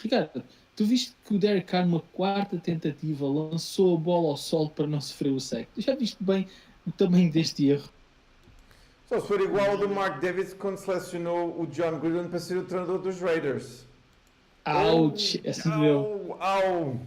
Ricardo, tu viste que o Derek Carr, numa quarta tentativa, lançou a bola ao solo para não sofrer o sec. Tu já viste bem o tamanho deste erro? Só se for igual ao do Mark Davis quando selecionou o John Gruden para ser o treinador dos Raiders. Ouch! Essa doeu. Au!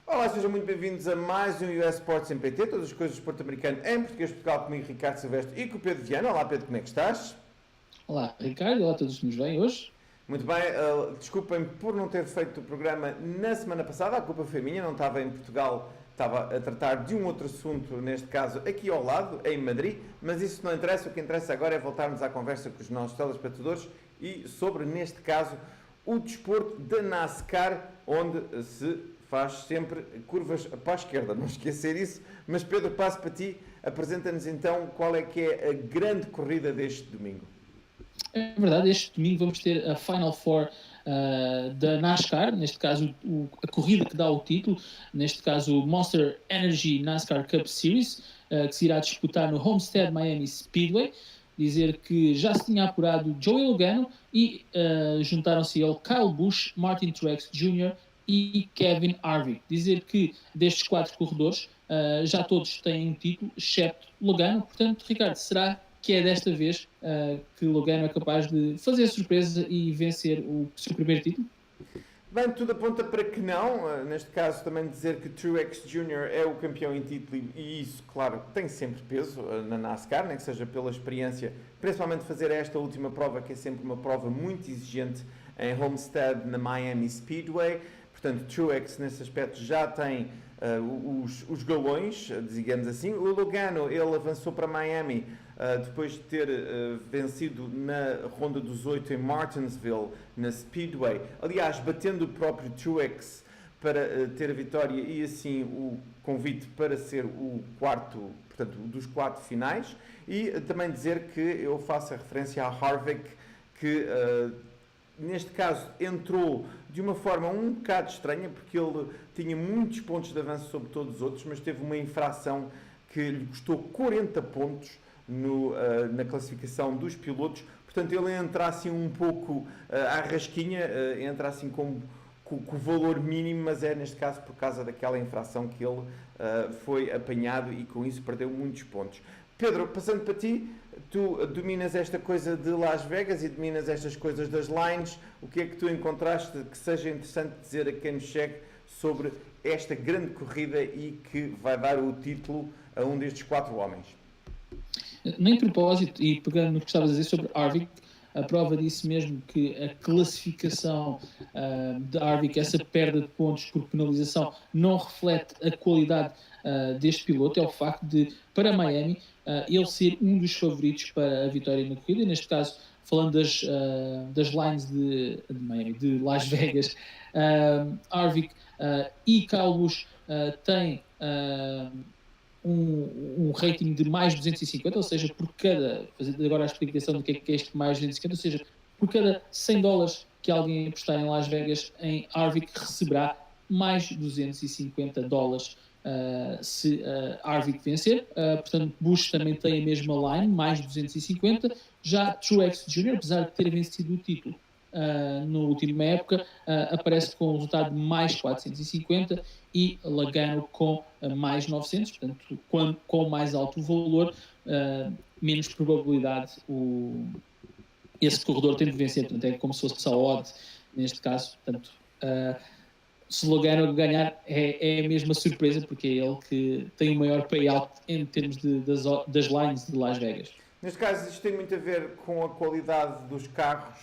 Olá, sejam muito bem-vindos a mais um US Sports em PT, todas as coisas do esporte americano em português de Portugal, comigo Ricardo Silvestre e com o Pedro Viana. Olá Pedro, como é que estás? Olá, Ricardo. Olá a todos que nos veem hoje. Muito bem, desculpem por não ter feito o programa na semana passada, a culpa foi minha, não estava em Portugal, estava a tratar de um outro assunto, neste caso aqui ao lado, em Madrid, mas isso não interessa, o que interessa agora é voltarmos à conversa com os nossos telespectadores e sobre, neste caso, o desporto da NASCAR, onde se faz sempre curvas para a esquerda, não esquecer isso. Mas Pedro, passo para ti, apresenta-nos então qual é que é a grande corrida deste domingo. É verdade, este domingo vamos ter a Final Four da NASCAR, neste caso a corrida que dá o título, neste caso o Monster Energy NASCAR Cup Series, que se irá disputar no Homestead Miami Speedway. Dizer que já se tinha apurado Joey Logano e juntaram-se a ele Kyle Busch, Martin Truex Jr. e Kevin Harvick. Dizer que destes 4 corredores já todos têm um título, exceto Logano. Portanto, Ricardo, será que é desta vez que Logano é capaz de fazer surpresa e vencer o seu primeiro título? Bem, tudo aponta para que não. Neste caso, também dizer que Truex Jr. é o campeão em título e isso, claro, tem sempre peso na NASCAR, nem que seja pela experiência, principalmente fazer esta última prova, que é sempre uma prova muito exigente em Homestead, na Miami Speedway. Portanto, Truex, nesse aspecto, já tem os galões, digamos assim. O Logano, ele avançou para Miami depois de ter vencido na ronda dos 8 em Martinsville, na Speedway. Aliás, batendo o próprio Truex para ter a vitória e assim o convite para ser o quarto, portanto, dos 4 finais. E também dizer que eu faço a referência a Harvick, que neste caso entrou de uma forma um bocado estranha, porque ele tinha muitos pontos de avanço sobre todos os outros, mas teve uma infração que lhe custou 40 pontos na classificação dos pilotos. Portanto, ele entra assim um pouco à rasquinha, entra assim com o valor mínimo, mas é neste caso por causa daquela infração que ele foi apanhado e com isso perdeu muitos pontos. Pedro, passando para ti, tu dominas esta coisa de Las Vegas e dominas estas coisas das lines. O que é que tu encontraste que seja interessante dizer a quem nos segue sobre esta grande corrida e que vai dar o título a um destes 4 homens? Nem propósito, e pegando no que estavas a dizer sobre Harvick, a prova disse mesmo que a classificação de Harvick, essa perda de pontos por penalização, não reflete a qualidade deste piloto. É o facto de, para Miami, ele ser um dos favoritos para a vitória na corrida. Neste caso, falando das lines de Miami, de Las Vegas, Harvick e Kyle Busch têm um rating de mais 250, ou seja, por cada, fazendo agora a explicação do que é este mais 250, ou seja, por cada $100 que alguém apostar em Las Vegas, em Harvick receberá mais $250 se Harvick vencer. Portanto, Busch também tem a mesma line, mais 250. Já Truex Jr., apesar de ter vencido o título na última época, aparece com o resultado de mais 450 e Logano com mais 900, portanto, com mais alto valor, menos probabilidade esse corredor tem de vencer, portanto, é como se fosse a odd neste caso. Portanto, se Logano ganhar é a mesma surpresa, porque é ele que tem o maior payout em termos das lines de Las Vegas. Neste caso, isto tem muito a ver com a qualidade dos carros,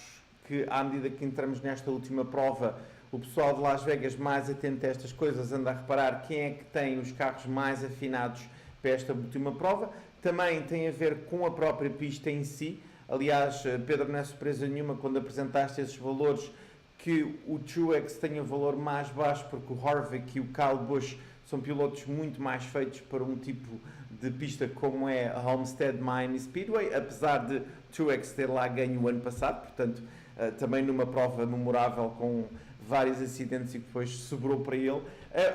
que à medida que entramos nesta última prova, o pessoal de Las Vegas, mais atento a estas coisas, anda a reparar quem é que tem os carros mais afinados para esta última prova. Também tem a ver com a própria pista em si. Aliás, Pedro, não é surpresa nenhuma quando apresentaste esses valores que o Truex tenha valor mais baixo, porque o Harvick e o Kyle Busch são pilotos muito mais feitos para um tipo de pista como é a Homestead Miami Speedway, apesar de Truex ter lá ganho o ano passado, portanto, também numa prova memorável com vários acidentes e que depois sobrou para ele.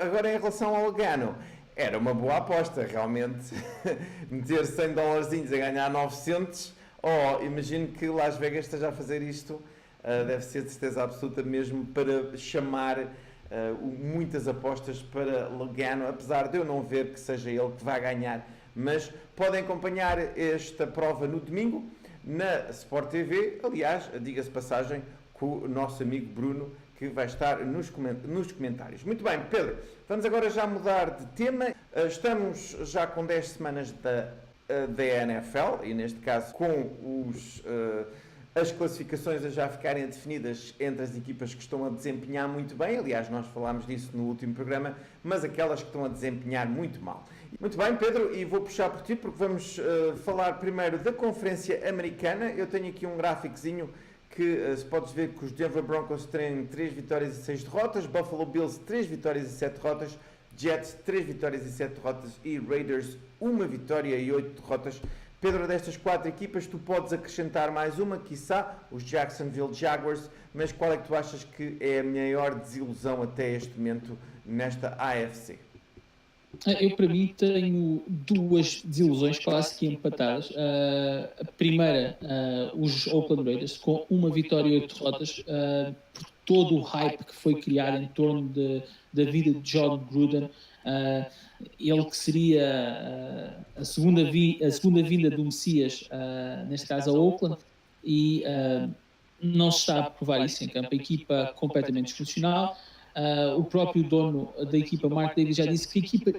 Agora, em relação ao Logano, era uma boa aposta, realmente, meter $100 a ganhar 900, imagino que Las Vegas esteja a fazer isto, deve ser de certeza absoluta mesmo para chamar muitas apostas para Logano, apesar de eu não ver que seja ele que vai ganhar, mas podem acompanhar esta prova no domingo na Sport TV, aliás, diga-se passagem, com o nosso amigo Bruno, que vai estar nos comentários. Muito bem, Pedro, vamos agora já mudar de tema. Estamos já com 10 semanas da NFL, e neste caso com as classificações a já ficarem definidas entre as equipas que estão a desempenhar muito bem. Aliás, nós falámos disso no último programa, mas aquelas que estão a desempenhar muito mal. Muito bem, Pedro, e vou puxar por ti, porque vamos falar primeiro da Conferência Americana. Eu tenho aqui um gráficozinho que se pode ver que os Denver Broncos têm 3 vitórias e 6 derrotas, Buffalo Bills 3 vitórias e 7 derrotas, Jets 3 vitórias e 7 derrotas e Raiders 1 vitória e 8 derrotas. Pedro, destas 4 equipas tu podes acrescentar mais uma, quiçá, os Jacksonville Jaguars, mas qual é que tu achas que é a maior desilusão até este momento nesta AFC? Eu, para mim, tenho 2 desilusões quase que empatadas. A primeira, os Oakland Raiders, com 1 vitória e 8 derrotas, por todo o hype que foi criado em torno da vida de John Gruden, ele que seria a segunda vinda do Messias, neste caso a Oakland, e não se está a provar isso em campo. A equipa completamente disfuncional. O próprio dono da equipa, Mark Davis, já disse que a equipa,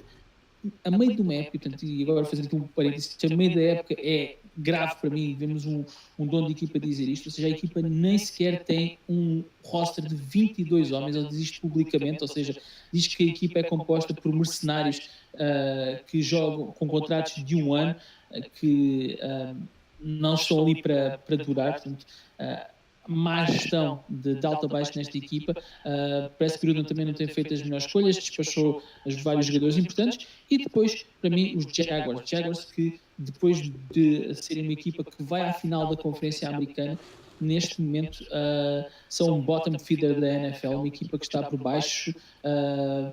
a meio de uma época, portanto, e agora fazendo aqui um parênteses, a meio da época é grave para mim, vemos um dono de equipa dizer isto, ou seja, a equipa nem sequer tem um roster de 22 homens, ele diz isto publicamente, ou seja, diz que a equipa é composta por mercenários que jogam com contratos de 1 ano, que não estão ali para durar, portanto, má gestão de alta a baixo nesta equipa. Parece que Gruden também não tem feito as melhores escolhas, despachou vários jogadores importantes, e depois, para mim, os Jaguars que depois de serem uma equipa que vai à final da Conferência Americana, neste momento são um bottom feeder da NFL, uma equipa que está por baixo,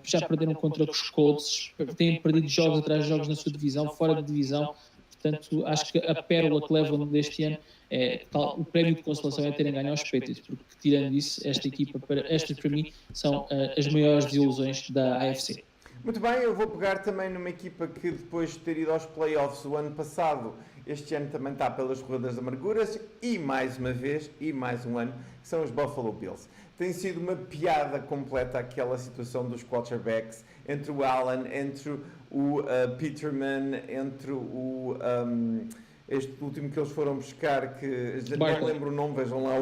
já perderam contra os Colts, têm perdido jogos atrás de jogos na sua divisão, fora da divisão. Portanto, acho que a pérola que levam deste ano o prémio de consolação é terem ganho aos Patriots, porque tirando isso, estas para mim são as maiores desilusões da AFC. Muito bem, eu vou pegar também numa equipa que depois de ter ido aos playoffs o ano passado, este ano também está pelas corridas de amarguras, e mais uma vez, e mais um ano, que são os Buffalo Bills. Tem sido uma piada completa aquela situação dos quarterbacks, entre o Allen, entre o Peterman, entre este último que eles foram buscar, que já não lembro o nome, vejam lá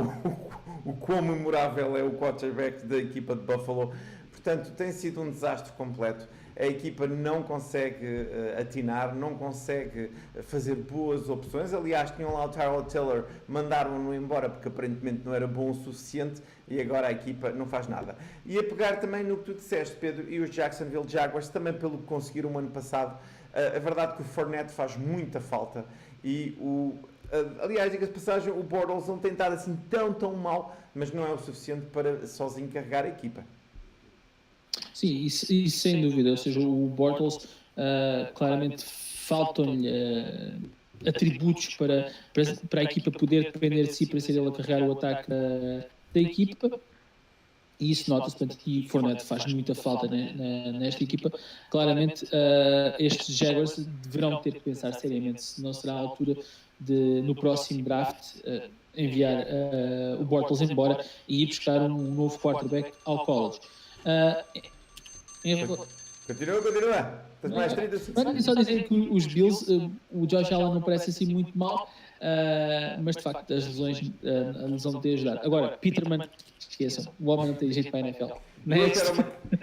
o quão memorável é o quarterback da equipa de Buffalo. Portanto, tem sido um desastre completo. A equipa não consegue atinar, não consegue fazer boas opções. Aliás, tinham lá o Tyrell Taylor, mandaram-no embora porque aparentemente não era bom o suficiente, e agora a equipa não faz nada. E a pegar também no que tu disseste, Pedro, e os Jacksonville Jaguars, também pelo que conseguiram o ano passado. A verdade é que o Fournette faz muita falta, e aliás, diga-se de passagem, o Bortles não tem estado assim tão mal, mas não é o suficiente para sozinho carregar a equipa. Sim, e sem dúvida, ou seja, o Bortles claramente faltam-lhe atributos para a equipa poder depender de si, para ser ele a carregar o ataque da equipa, e isso nota-se, portanto, que Fournette faz muita falta nesta equipa. Claramente, estes Jaguars deverão ter que pensar seriamente se não será a altura de, no próximo draft, enviar o Bortles embora e ir buscar um novo quarterback ao college. Continua. Tens mais 30 segundos. Só dizer que os Bills, o Josh Allen não parece assim muito mal, mas de facto as lesões, a lesão tem ajudado. Agora, Peterman, esqueçam, o homem não tem jeito para a NFL.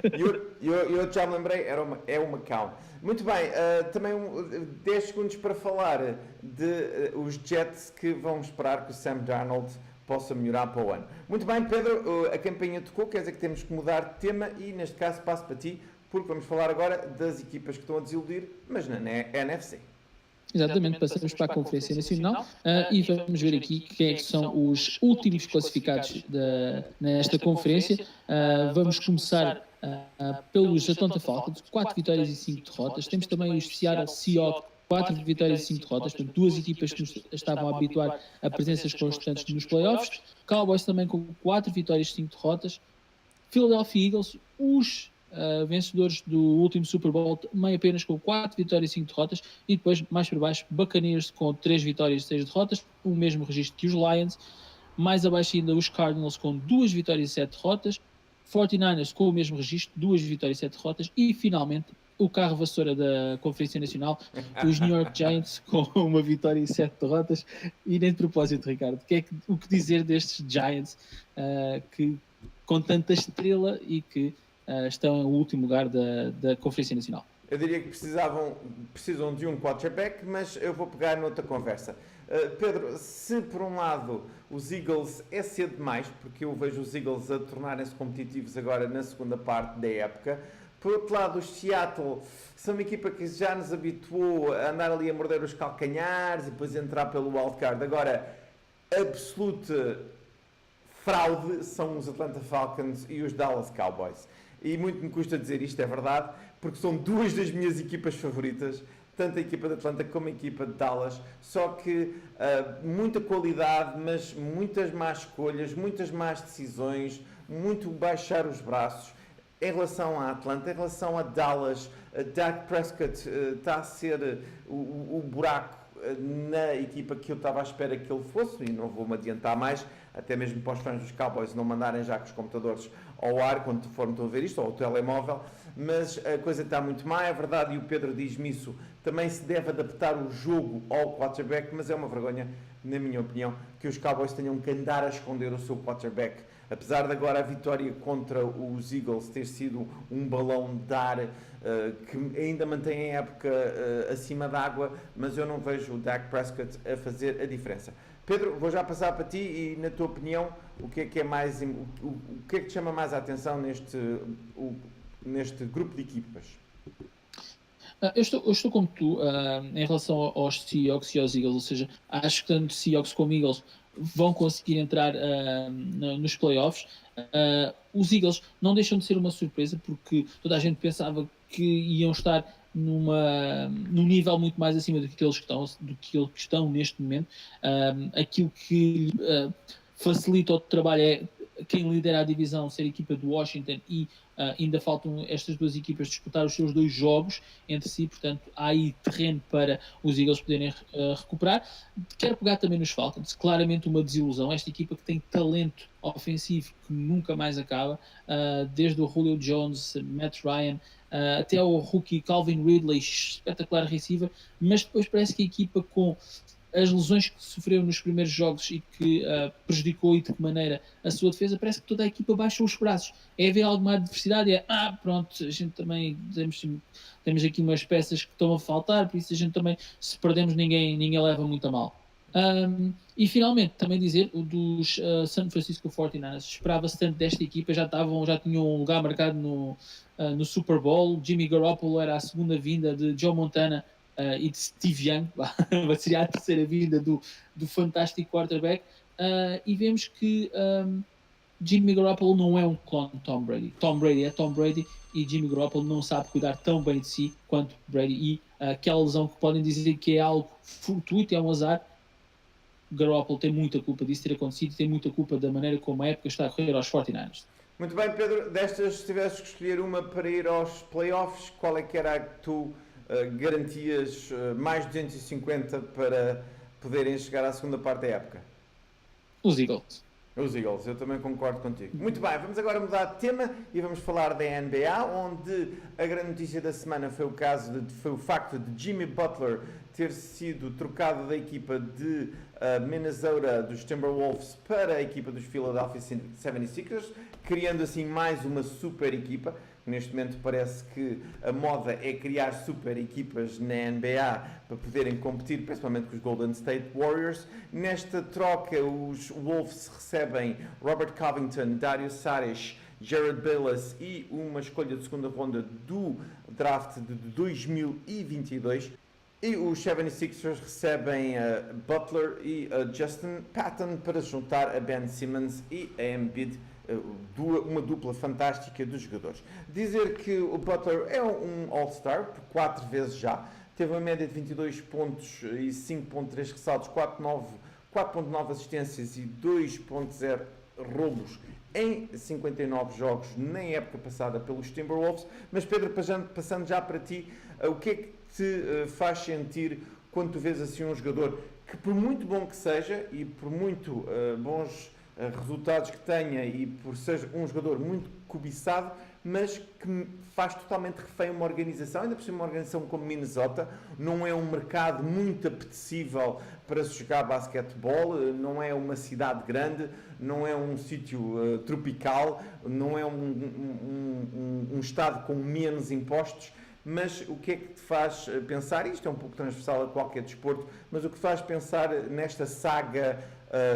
E eu já me lembrei, é o Macau. Muito bem, também 10 segundos para falar de os Jets que vão esperar que o Sam Darnold possa melhorar para o ano. Muito bem, Pedro, a campainha tocou, quer dizer que temos que mudar de tema e neste caso passo para ti, porque vamos falar agora das equipas que estão a desiludir, mas na NFC. Exatamente, passamos para a Conferência Nacional e vamos ver aqui quem é que são os últimos classificados nesta conferência. Vamos começar pelos Atlanta Falcons, 4 vitórias e 5 derrotas. Temos também os Seattle Seahawks, 4 vitórias e 5 derrotas, portanto, 2 equipas que nos estavam a habituar a presenças constantes nos playoffs. Cowboys também com 4 vitórias e 5 derrotas. Philadelphia Eagles, os vencedores do último Super Bowl, também apenas com 4 vitórias e 5 derrotas, e depois, mais para baixo, Buccaneers com 3 vitórias e 6 derrotas, o mesmo registro que os Lions. Mais abaixo ainda os Cardinals com 2 vitórias e 7 derrotas, 49ers com o mesmo registro, 2 vitórias e 7 derrotas, e finalmente o carro vassoura da Conferência Nacional, os New York Giants com uma vitória e 7 derrotas. E nem de propósito, Ricardo, o que dizer destes Giants que com tanta estrela e que estão no último lugar da Conferência Nacional? Eu diria que precisam de um quarterback, mas eu vou pegar noutra conversa. Pedro, se por um lado os Eagles é cedo demais, porque eu vejo os Eagles a tornarem-se competitivos agora na segunda parte da época, por outro lado os Seattle são uma equipa que já nos habituou a andar ali a morder os calcanhares e depois entrar pelo wildcard. Agora, absoluta fraude são os Atlanta Falcons e os Dallas Cowboys. E muito me custa dizer isto, é verdade, porque são 2 das minhas equipas favoritas, tanto a equipa de Atlanta como a equipa de Dallas, só que muita qualidade, mas muitas más escolhas, muitas más decisões, muito baixar os braços. Em relação a Atlanta, em relação a Dallas, Dak Prescott está a ser o buraco na equipa que eu estava à espera que ele fosse, e não vou-me adiantar mais, até mesmo para os fãs dos Cowboys não mandarem já com os computadores ao ar quando forem a ver isto, ou ao telemóvel, mas a coisa está muito má, é verdade, e o Pedro diz-me isso, também se deve adaptar o jogo ao quarterback, mas é uma vergonha, na minha opinião, que os Cowboys tenham que andar a esconder o seu quarterback. Apesar de agora a vitória contra os Eagles ter sido um balão de ar que ainda mantém a época acima d'água, mas eu não vejo o Dak Prescott a fazer a diferença. Pedro, vou já passar para ti e, na tua opinião, o que é que te chama mais a atenção neste grupo de equipas? Eu estou como tu em relação aos Seahawks e aos Eagles, ou seja, acho que tanto Seahawks como Eagles vão conseguir entrar nos playoffs. Os Eagles não deixam de ser uma surpresa, porque toda a gente pensava que iam estar num nível muito mais acima do que eles estão neste momento. Aquilo que facilita o trabalho é quem lidera a divisão ser a equipa do Washington, e ainda faltam estas 2 equipas disputar os seus 2 jogos entre si, portanto há aí terreno para os Eagles poderem recuperar. Quero pegar também nos Falcons, claramente uma desilusão, esta equipa que tem talento ofensivo que nunca mais acaba, desde o Julio Jones, Matt Ryan, até o rookie Calvin Ridley, espetacular receiver, mas depois parece que a equipa, com as lesões que sofreu nos primeiros jogos e que prejudicou e de que maneira a sua defesa, parece que toda a equipa baixou os braços. É haver alguma adversidade, pronto, a gente também temos aqui umas peças que estão a faltar, por isso a gente também, se perdemos, ninguém leva muito a mal. E finalmente, também dizer, o dos San Francisco 49ers, esperava-se tanto desta equipa, já tinham um lugar marcado no Super Bowl. Jimmy Garoppolo era a segunda vinda de Joe Montana e de Steve Young, seria a terceira vinda do fantástico quarterback, e vemos que Jimmy Garoppolo não é um clone de Tom Brady. Tom Brady é Tom Brady, e Jimmy Garoppolo não sabe cuidar tão bem de si quanto Brady, e aquela lesão que podem dizer que é algo fortuito, é um azar, Garoppolo tem muita culpa disso ter acontecido, tem muita culpa da maneira como a época está a correr aos 49ers. Muito bem, Pedro, destas, se tivesses que escolher uma para ir aos playoffs, qual é que era a que tu garantias mais 250 para poderem chegar à segunda parte da época? Os Eagles. Os Eagles, eu também concordo contigo. Muito bem, vamos agora mudar de tema e vamos falar da NBA, onde a grande notícia da semana foi o facto de Jimmy Butler ter sido trocado da equipa de Minnesota dos Timberwolves para a equipa dos Philadelphia 76ers, criando assim mais uma super equipa. Neste momento parece que a moda é criar super equipas na NBA para poderem competir, principalmente com os Golden State Warriors. Nesta troca, os Wolves recebem Robert Covington, Dario Saric, Jared Bayless e uma escolha de segunda ronda do draft de 2022. E os 76ers recebem Butler e Justin Patton para juntar a Ben Simmons e a Embiid, uma dupla fantástica dos jogadores. Dizer que o Butler é um All-Star, por 4 vezes já, teve uma média de 22 pontos e 5.3 ressaltos, 4.9 assistências e 2.0 roubos em 59 jogos na época passada pelos Timberwolves. Mas Pedro, passando já para ti, o que é que te faz sentir quando tu vês assim um jogador que, por muito bom que seja e por muito bons resultados que tenha e por ser um jogador muito cobiçado, mas que faz totalmente refém uma organização, ainda por cima uma organização como Minnesota, não é um mercado muito apetecível para se jogar basquetebol, não é uma cidade grande, não é um sítio tropical, não é um estado com menos impostos. Mas o que é que te faz pensar, isto é um pouco transversal a qualquer desporto, mas o que te faz pensar nesta saga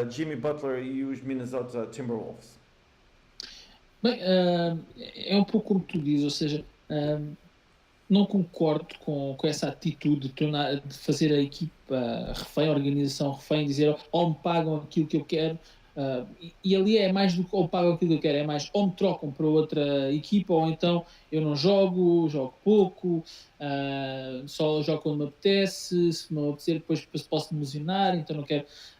Jimmy Butler e os Minnesota Timberwolves? Bem, é um pouco como tu dizes, ou seja, não concordo com essa atitude de fazer a equipa refém, a organização refém, dizer ou me pagam aquilo que eu quero, e ali é mais do que ou pagam aquilo que eu quero, é mais ou me trocam para outra equipa ou então eu não jogo pouco, só jogo quando me apetece, se não apetecer depois posso me lesionar, então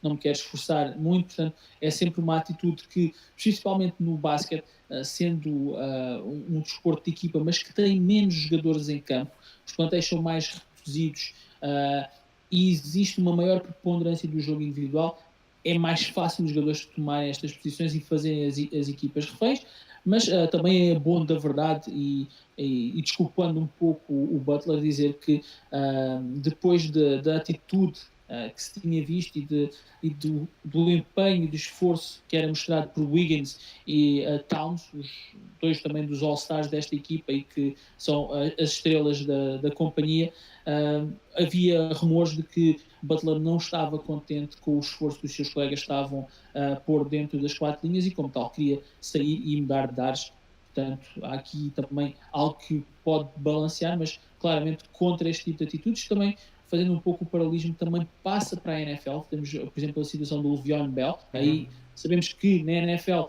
não me quero esforçar muito. Portanto é sempre uma atitude que, principalmente no basquete, sendo um desporto de equipa, mas que tem menos jogadores em campo, os plantéis são mais reduzidos e existe uma maior preponderância do jogo individual, é mais fácil os jogadores tomarem estas posições e fazerem as equipas reféns, mas também é bom da verdade e desculpando um pouco o Butler, dizer que depois da atitude que se tinha visto e do empenho e do esforço que era mostrado por Wiggins e Towns, os dois também dos All-Stars desta equipa e que são as estrelas da companhia, havia rumores de que Butler não estava contente com o esforço que os seus colegas estavam a pôr dentro das 4 linhas e, como tal, queria sair e mudar de ares. Portanto, há aqui também algo que pode balancear, mas claramente contra este tipo de atitudes. Também, fazendo um pouco o paralelismo, também passa para a NFL. Temos, por exemplo, a situação do Le'Veon Bell. Aí sabemos que na NFL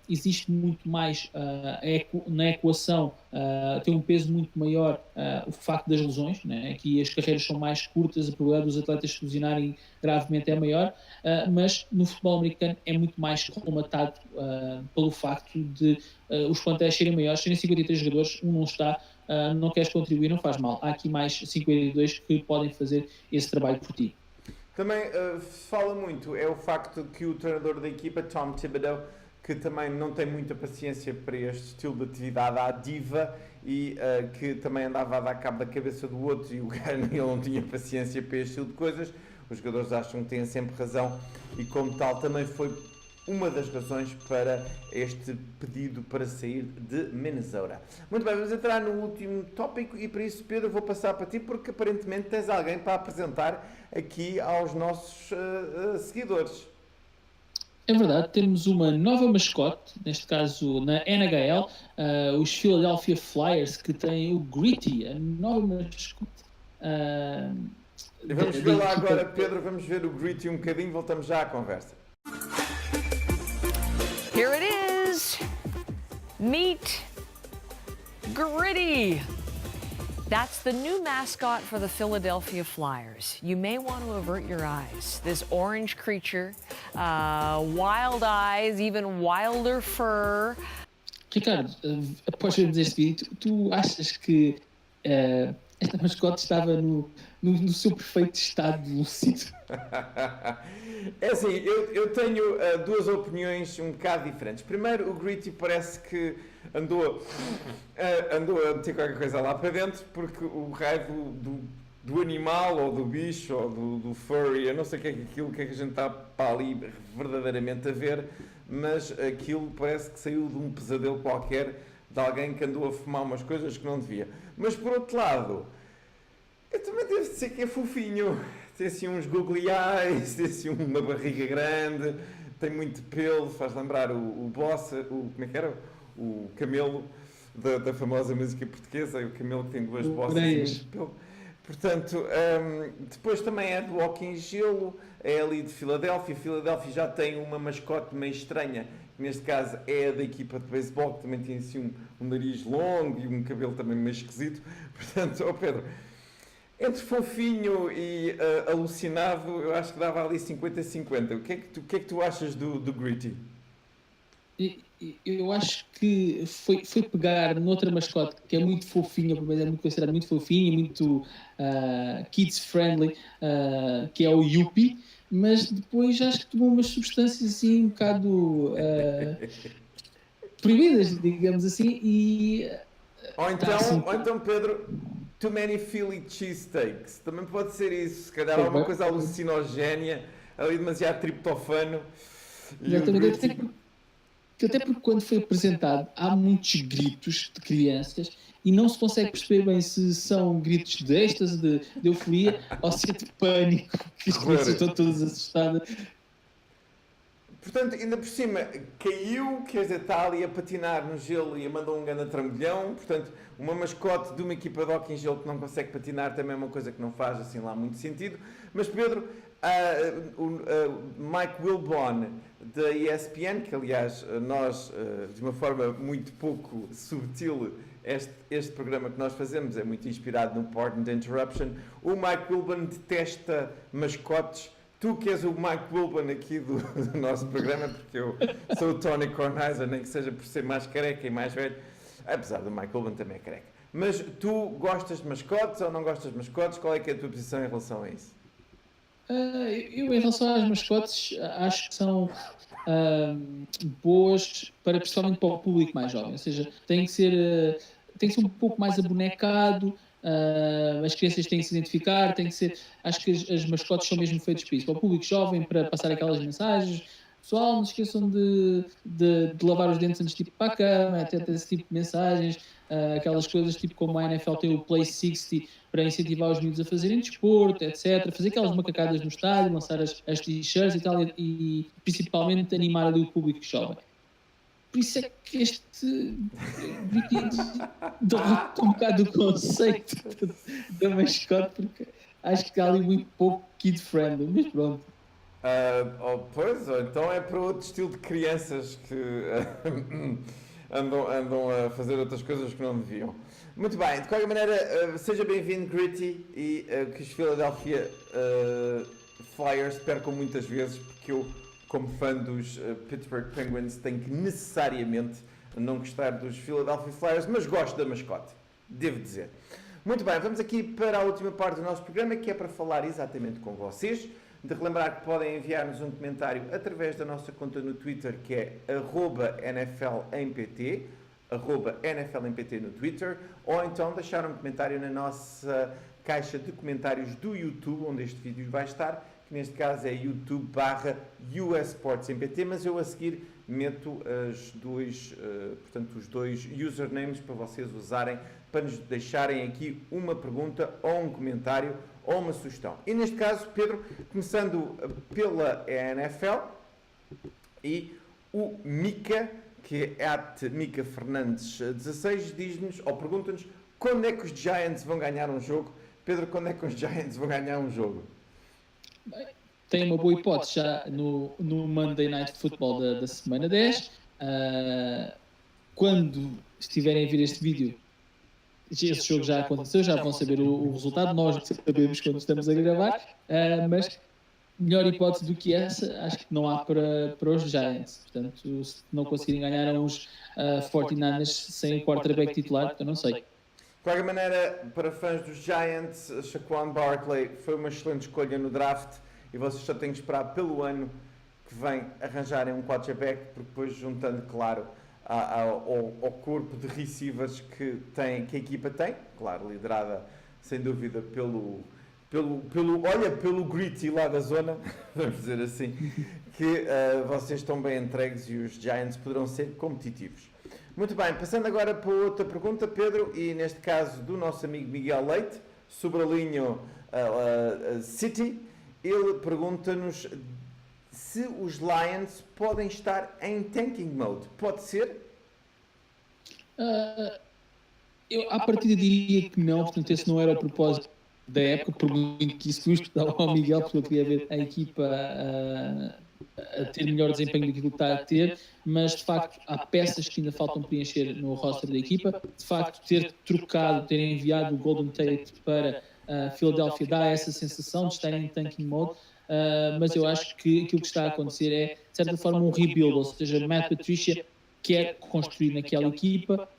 existe muito mais na equação, tem um peso muito maior o facto das lesões, né? Aqui as carreiras são mais curtas, a probabilidade dos atletas se lesionarem gravemente é maior, mas no futebol americano é muito mais colmatado pelo facto de os plantéis serem maiores, serem 53 jogadores, um não está, não queres contribuir, não faz mal. Há aqui mais 52 que podem fazer esse trabalho por ti. Também se fala muito, é o facto que o treinador da equipa, Tom Thibodeau, que também não tem muita paciência para este estilo de atividade à diva e que também andava a dar cabo da cabeça do outro e o cara ele não tinha paciência para este estilo de coisas. Os jogadores acham que têm sempre razão e, como tal, também foi uma das razões para este pedido para sair de Minnesota. Muito bem, vamos entrar no último tópico e para isso, Pedro, vou passar para ti porque aparentemente tens alguém para apresentar aqui aos nossos seguidores. É verdade, temos uma nova mascote, neste caso na NHL, os Philadelphia Flyers, que têm o Gritty, a nova mascote. Vamos ver lá agora, Pedro, vamos ver o Gritty um bocadinho, voltamos já à conversa. Here it is. Meet Gritty. That's the new mascot for the Philadelphia Flyers. You may want to avert your eyes. This orange creature, wild eyes, even wilder fur. Ricardo, após vermos este vídeo, tu achas que esta mascote estava no seu perfeito estado lúcido? É assim, eu tenho duas opiniões um bocado diferentes. Primeiro, o Gritty parece que andou a meter qualquer coisa lá para dentro, porque o raivo do animal ou do bicho ou do furry, eu não sei o que é aquilo que a gente está para ali verdadeiramente a ver, mas aquilo parece que saiu de um pesadelo qualquer de alguém que andou a fumar umas coisas que não devia. Mas por outro lado, eu também devo dizer que é fofinho, tem assim uns googly eyes, tem assim uma barriga grande, tem muito pelo, faz lembrar o boss, como é que era? O camelo da famosa música portuguesa, o camelo que tem duas bossas e muito pelo. Portanto, depois também é do hóquei em gelo, é ali de Filadélfia. Filadélfia já tem uma mascote meio estranha, que neste caso é a da equipa de beisebol, que também tem assim um nariz longo e um cabelo também meio esquisito. Portanto, Pedro, entre fofinho e alucinado, eu acho que dava ali 50-50. O que é que tu achas do Gritty? Eu acho que foi pegar noutra mascote que é muito fofinha, é muito considerada muito fofinha, muito kids friendly, que é o Yuppie, mas depois acho que tomou umas substâncias assim um bocado proibidas, digamos assim, e ou então, Pedro, too many Philly cheesesteaks, também pode ser isso, se calhar alguma coisa alucinogénia, ali demasiado triptofano. Até porque quando foi apresentado há muitos gritos de crianças e não se consegue perceber bem se são gritos de êxtase, de euforia ou se é de pânico, que as crianças estão todas assustadas. Portanto, ainda por cima, caiu, quer dizer, está ali a patinar no gelo e a mandar um grande trambolhão. Portanto, uma mascote de uma equipa de hóquei em gelo que não consegue patinar também é uma coisa que não faz assim lá muito sentido. Mas, Pedro, Mike Wilbon da ESPN, que aliás nós, de uma forma muito pouco subtil, este programa que nós fazemos é muito inspirado no Pardon the Interruption. O Mike Wilbon detesta mascotes. Tu que és o Mike Wilbon aqui do nosso programa, porque eu sou o Tony Kornheiser, nem que seja por ser mais careca e mais velho, apesar do Mike Wilbon também é careca. Mas tu gostas de mascotes ou não gostas de mascotes? Qual é que é a tua posição em relação a isso? Eu, em relação às mascotes, acho que são boas principalmente para o público mais jovem, ou seja, tem que ser um pouco mais abonecado, as crianças têm que se identificar, acho que as mascotes são mesmo feitas para isso, para o público jovem, para passar aquelas mensagens. Pessoal, não se esqueçam de lavar os dentes antes de ir para a cama, até esse tipo de mensagens, aquelas coisas tipo como a NFL tem o Play 60 para incentivar os miúdos a fazerem desporto, etc. Fazer aquelas macacadas no estádio, lançar as t-shirts e tal, e principalmente animar ali o público jovem. Por isso é que este derrota um bocado o conceito da mascote, porque acho que há ali muito pouco kid-friendly, mas pronto. Pois, então é para outro estilo de crianças que andam a fazer outras coisas que não deviam. Muito bem, de qualquer maneira, seja bem-vindo, Gritty, e que os Philadelphia Flyers percam muitas vezes, porque eu, como fã dos Pittsburgh Penguins, tenho que necessariamente não gostar dos Philadelphia Flyers, mas gosto da mascote, devo dizer. Muito bem, vamos aqui para a última parte do nosso programa, que é para falar exatamente com vocês. De relembrar que podem enviar-nos um comentário através da nossa conta no Twitter, que é @NFLMPT, @NFLMPT no Twitter, ou então deixar um comentário na nossa caixa de comentários do YouTube, onde este vídeo vai estar, que neste caso é youtube.com/USSportsMPT, mas eu a seguir meto os dois usernames para vocês usarem, para nos deixarem aqui uma pergunta ou um comentário ou uma sugestão. E neste caso, Pedro, começando pela NFL, e o Mica, que é Mica Fernandes 16, diz-nos, ou pergunta-nos, quando é que os Giants vão ganhar um jogo? Pedro, quando é que os Giants vão ganhar um jogo? Tem uma boa hipótese já no Monday Night Football da semana 10. Quando estiverem a ver este vídeo, esse jogo já aconteceu, já vão saber o resultado. Nós sabemos quando estamos a gravar, mas melhor hipótese do que essa acho que não há para os Giants. Portanto, se não conseguirem ganhar uns 49ers sem o quarterback titular, eu não sei. De qualquer maneira, para fãs dos Giants, Saquon Barkley foi uma excelente escolha no draft, e vocês só têm que esperar pelo ano que vem arranjarem um quarterback, porque depois, juntando, claro, ao corpo de receivers que a equipa tem, claro, liderada sem dúvida, pelo gritty lá da zona, vamos dizer assim, que vocês estão bem entregues e os Giants poderão ser competitivos. Muito bem, passando agora para outra pergunta, Pedro, e neste caso do nosso amigo Miguel Leite, sobrelinho City, ele pergunta-nos se os Lions podem estar em tanking mode. Pode ser? Eu, à partida, diria que não, portanto, esse não era o propósito da época, por muito que isso custe ao Miguel, porque eu queria ver a equipa a ter melhor desempenho do que está a ter, mas de facto há peças que ainda faltam preencher no roster da equipa. De facto, ter trocado, ter enviado o Golden Tate para Philadelphia dá essa sensação de estar em tanking mode, mas eu acho que aquilo que está a acontecer é, de certa forma, um rebuild, ou seja, Matt Patricia quer construir naquela equipa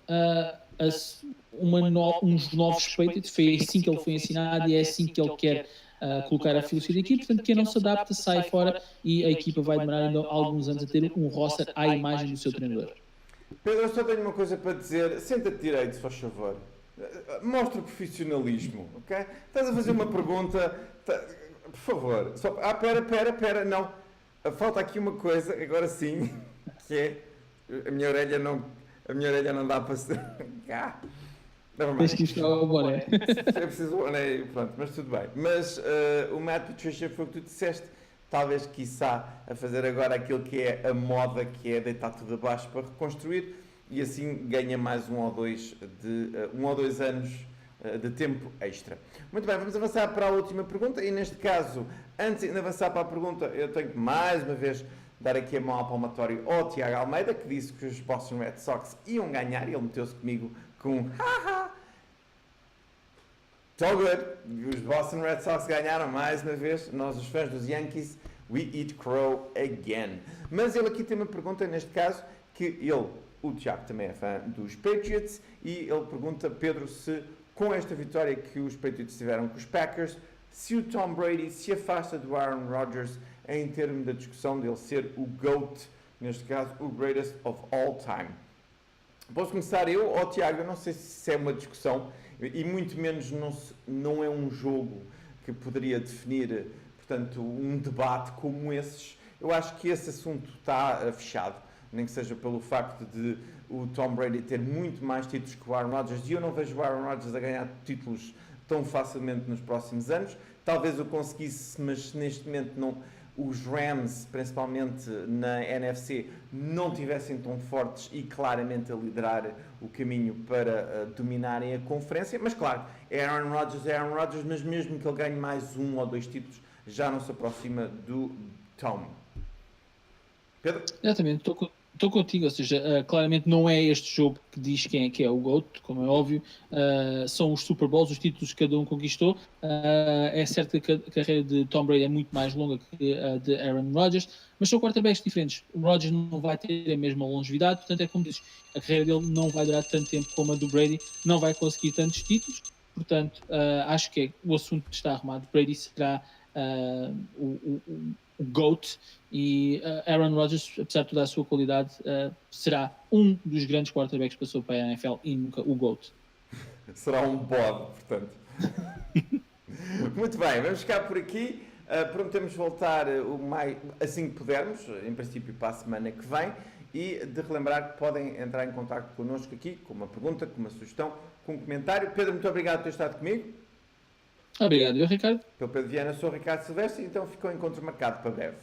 uns novos Patriots. Foi assim que ele foi ensinado e é assim que ele quer colocar a filosofia da equipa. Portanto, quem não se adapta sai fora e a equipa vai demorar ainda alguns anos a ter um roster à imagem do seu treinador. Pedro, eu só tenho uma coisa para dizer. Senta-te direito, se faz favor. Mostra o profissionalismo, ok? Estás a fazer uma pergunta, por favor. Pera, não. Falta aqui uma coisa, agora sim, que é a minha orelha não dá para ser. Tens que buscar o boné. É preciso o boné, pronto, mas tudo bem. Mas o Matt Patricia foi o que tu disseste. Talvez, quiçá, a fazer agora aquilo que é a moda, que é deitar tudo abaixo para reconstruir, e assim ganha mais um ou dois anos de tempo extra. Muito bem, vamos avançar para a última pergunta, e neste caso, antes de avançar para a pergunta, eu tenho que mais uma vez dar aqui a mão ao palmatório ao Tiago Almeida, que disse que os Boston Red Sox iam ganhar, e ele meteu-se comigo com haha, so good, os Boston Red Sox ganharam mais uma vez, nós os fãs dos Yankees, we eat crow again. Mas ele aqui tem uma pergunta, neste caso, que o Tiago também é fã dos Patriots, e ele pergunta, Pedro, se com esta vitória que os Patriots tiveram com os Packers, se o Tom Brady se afasta do Aaron Rodgers em termos da discussão dele ser o GOAT, neste caso, o greatest of all time. Posso começar eu? Tiago, eu não sei se isso é uma discussão, e muito menos não é um jogo que poderia definir, portanto, um debate como esses. Eu acho que esse assunto está fechado, nem que seja pelo facto de o Tom Brady ter muito mais títulos que o Aaron Rodgers, e eu não vejo o Aaron Rodgers a ganhar títulos tão facilmente nos próximos anos. Talvez eu conseguisse, mas neste momento não. Os Rams, principalmente na NFC, não tivessem tão fortes e claramente a liderar o caminho para dominarem a conferência. Mas claro, é Aaron Rodgers, mas mesmo que ele ganhe mais um ou dois títulos, já não se aproxima do Tom. Pedro? Exatamente, estou contigo, ou seja, claramente não é este jogo que diz quem é que é o GOAT, como é óbvio, são os Super Bowls, os títulos que cada um conquistou. É certo que a carreira de Tom Brady é muito mais longa que a de Aaron Rodgers, mas são quarterbacks diferentes. O Rodgers não vai ter a mesma longevidade, portanto é como dizes, a carreira dele não vai durar tanto tempo como a do Brady, não vai conseguir tantos títulos, portanto acho que o assunto está arrumado. Brady será o GOAT, e Aaron Rodgers, apesar de toda a sua qualidade, será um dos grandes quarterbacks que passou para a NFL e nunca o GOAT. Será um bode, portanto. Muito bem, vamos ficar por aqui. Prometemos voltar assim que pudermos, em princípio para a semana que vem, e de relembrar que podem entrar em contato connosco aqui com uma pergunta, com uma sugestão, com um comentário. Pedro, muito obrigado por ter estado comigo. Obrigado, Ricardo. Pelo Pedro Viana, sou o Ricardo Silvestre, então ficou o encontro marcado para breve.